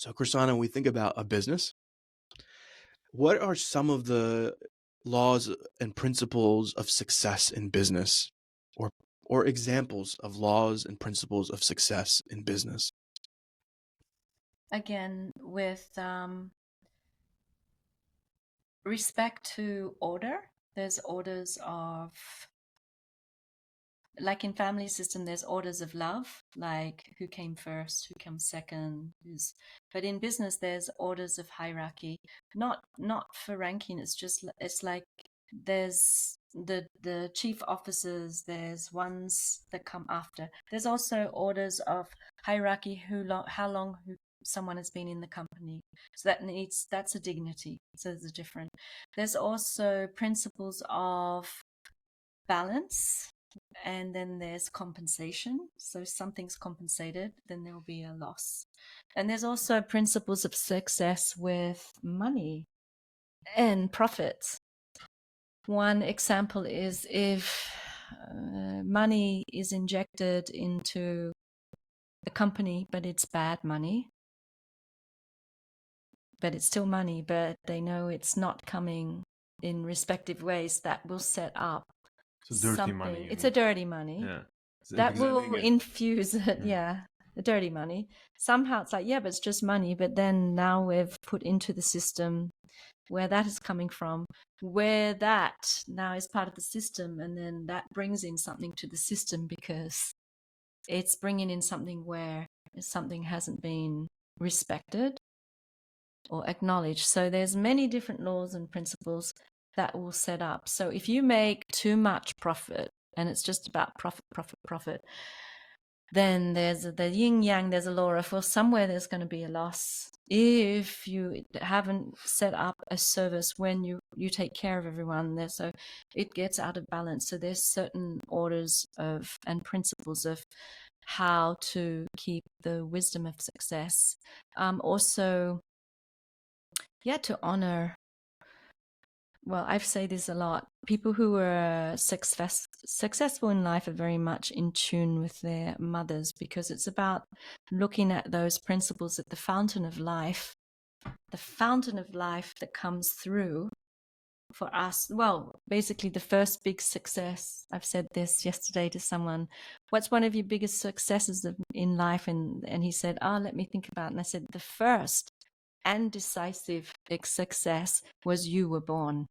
So, Krisana, when we think about a business, what are some of the laws and principles of success in business, or examples of laws and principles of success in business? Again, with respect to order, there's orders of, like in family system, there's orders of love, like who came first, who comes second, but in business there's orders of hierarchy, not for ranking. It's like there's the chief officers, there's ones that come after. There's also orders of hierarchy, how long someone has been in the company. So that's a dignity. So there's a different. There's also principles of balance, and then there's compensation. So if something's compensated, then there will be a loss. And there's also principles of success with money and profits. One example is if money is injected into the company, but it's bad money, but it's still money, but they know it's not coming in respective ways, that will set up dirty money. It's a dirty money. Yeah. That will infuse it. Yeah. The dirty money. Somehow it's like, yeah, but it's just money. But then now we've put into the system where that is coming from, where that now is part of the system. And then that brings in something to the system, because it's bringing in something where something hasn't been respected or acknowledged. So there's many different laws and principles that will set up. So if you make too much profit, and it's just about profit, then there's the yin yang, there's a law of, well, somewhere there's going to be a loss if you haven't set up a service when you take care of everyone there. So it gets out of balance. So there's certain orders of and principles of how to keep the wisdom of success. Also, to honor, well, I say this a lot, people who are successful in life are very much in tune with their mothers, because it's about looking at those principles at the fountain of life that comes through for us. Well, basically the first big success, I've said this yesterday to someone, what's one of your biggest successes in life? And he said, let me think about it. And I said, the first and decisive success was you were born.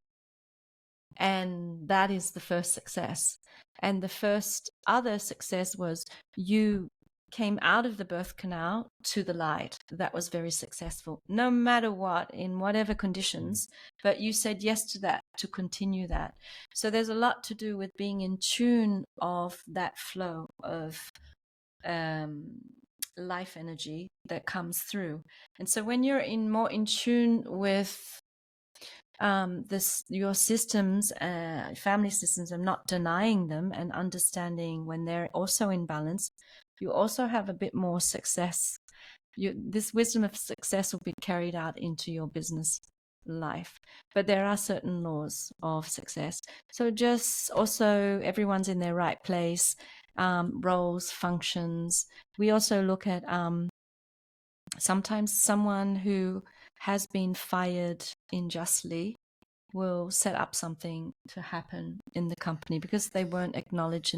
And that is the first success. And the first other success was you came out of the birth canal to the light. That was very successful, no matter what, in whatever conditions, but you said yes to that, to continue that. So there's a lot to do with being in tune of that flow of life energy that comes through. And so when you're more in tune with your systems, family systems, I'm not denying them, and understanding when they're also in balance, you also have a bit more success. This wisdom of success will be carried out into your business life. But there are certain laws of success. So just also everyone's in their right place, roles, functions. We also look at sometimes someone who has been fired unjustly will set up something to happen in the company because they weren't acknowledged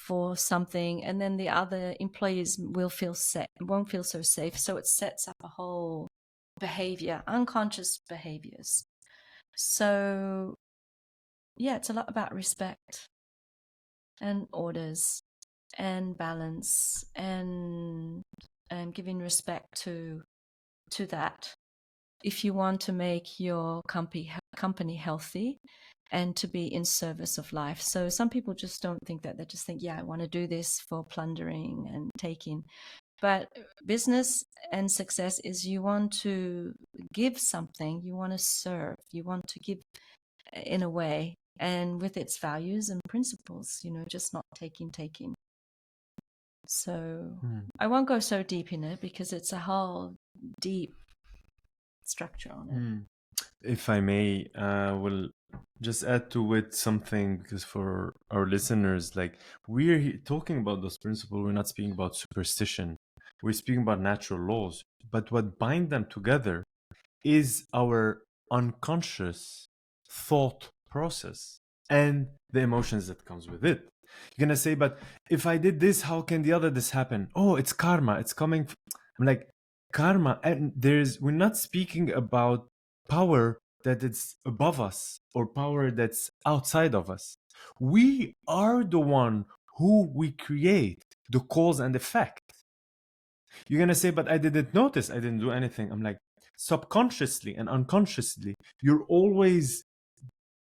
for something, and then the other employees won't feel so safe. So it sets up a whole behavior, unconscious behaviors. So it's a lot about respect and orders and balance and giving respect to that, if you want to make your company healthy and to be in service of life. So some people just don't think that. They just think, I want to do this for plundering and taking. But business and success is you want to give something, you want to serve, you want to give in a way, and with its values and principles, just not taking. So I won't go so deep in it because it's a whole deep structure on it. If I may, will just add to it something, because for our listeners, like, we're talking about those principles, we're not speaking about superstition. we're speaking about natural laws, but what bind them together is our unconscious thought process and the emotions that comes with it. You're gonna say, but if I did this, how can the other this happen? Oh, it's karma. It's coming. I'm like, karma, and we're not speaking about power that it's above us or power that's outside of us. We are the one who we create the cause and effect. You're gonna say, but I didn't notice, I didn't do anything. I'm like, subconsciously and unconsciously, you're always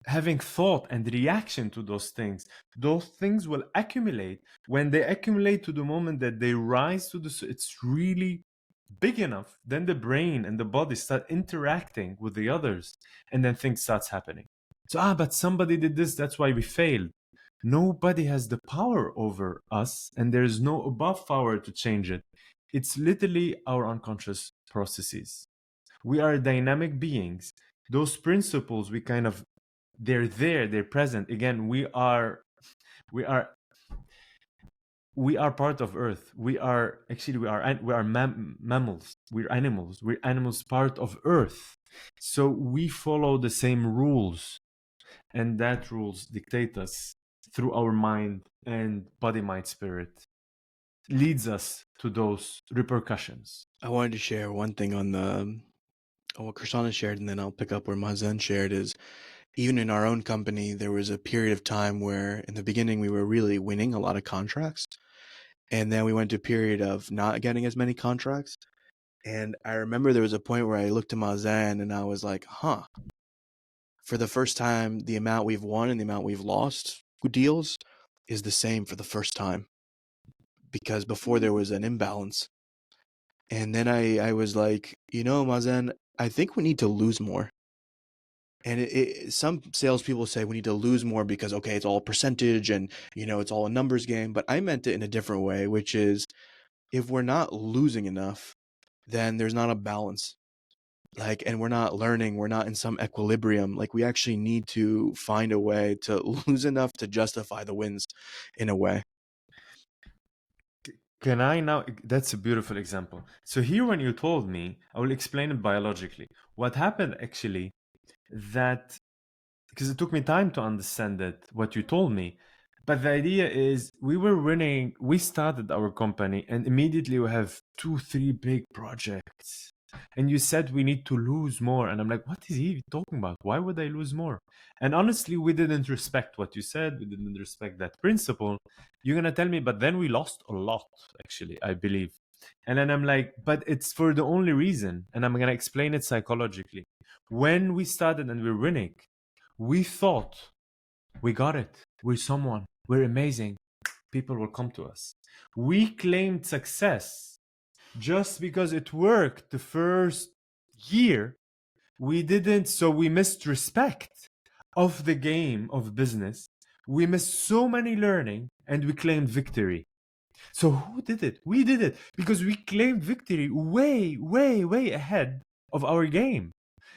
having thought and reaction to those things. Those things will accumulate. When they accumulate to the moment that they rise to it's really big enough, then the brain and the body start interacting with the others, and then things starts happening. So but somebody did this, that's why we failed. Nobody has the power over us, and there's no above power to change it. It's literally our unconscious processes. We are dynamic beings. Those principles, they're there, they're present. Again, we are part of Earth. We are mammals. We're animals. We're animals part of Earth. So we follow the same rules, and that rules dictate us through our mind and body, mind, spirit, leads us to those repercussions. I wanted to share one thing on what Krisana shared, and then I'll pick up where Mazen shared. Is even in our own company, there was a period of time where in the beginning we were really winning a lot of contracts, and then we went to a period of not getting as many contracts. And I remember there was a point where I looked at Mazen and I was like, for the first time, the amount we've won and the amount we've lost deals is the same for the first time, because before there was an imbalance. And then I was like, Mazen, I think we need to lose more. And some salespeople say we need to lose more because, okay, it's all percentage and, it's all a numbers game. But I meant it in a different way, which is if we're not losing enough, then there's not a balance. And we're not learning, we're not in some equilibrium. We actually need to find a way to lose enough to justify the wins in a way. Can I now? That's a beautiful example. So here, when you told me, I will explain it biologically. What happened actually, that because it took me time to understand it, what you told me. But the idea is we were winning, we started our company, and immediately we have 2-3 big projects. And you said we need to lose more. And I'm like, what is he talking about? Why would I lose more? And honestly, we didn't respect what you said. We didn't respect that principle. You're going to tell me, but then we lost a lot, actually, I believe. And then I'm like, but it's for the only reason. And I'm going to explain it psychologically. When we started and we're winning, we thought we got it. We're someone. We're amazing. People will come to us. We claimed success just because it worked the first year. We didn't, so we missed respect of the game of business. We missed so many learning, and we claimed victory. So who did it? We did it because we claimed victory way, way, way ahead of our game.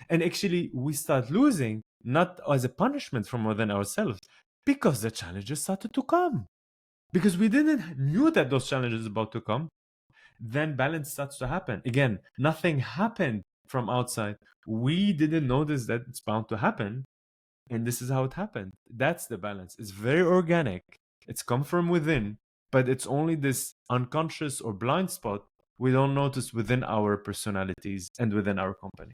And actually, we start losing not as a punishment from within ourselves, because the challenges started to come. Because we didn't knew that those challenges about to come, then balance starts to happen. Again, nothing happened from outside. We didn't notice that it's bound to happen, and this is how it happened. That's the balance. It's very organic. It's come from within, but it's only this unconscious or blind spot we don't notice within our personalities and within our company.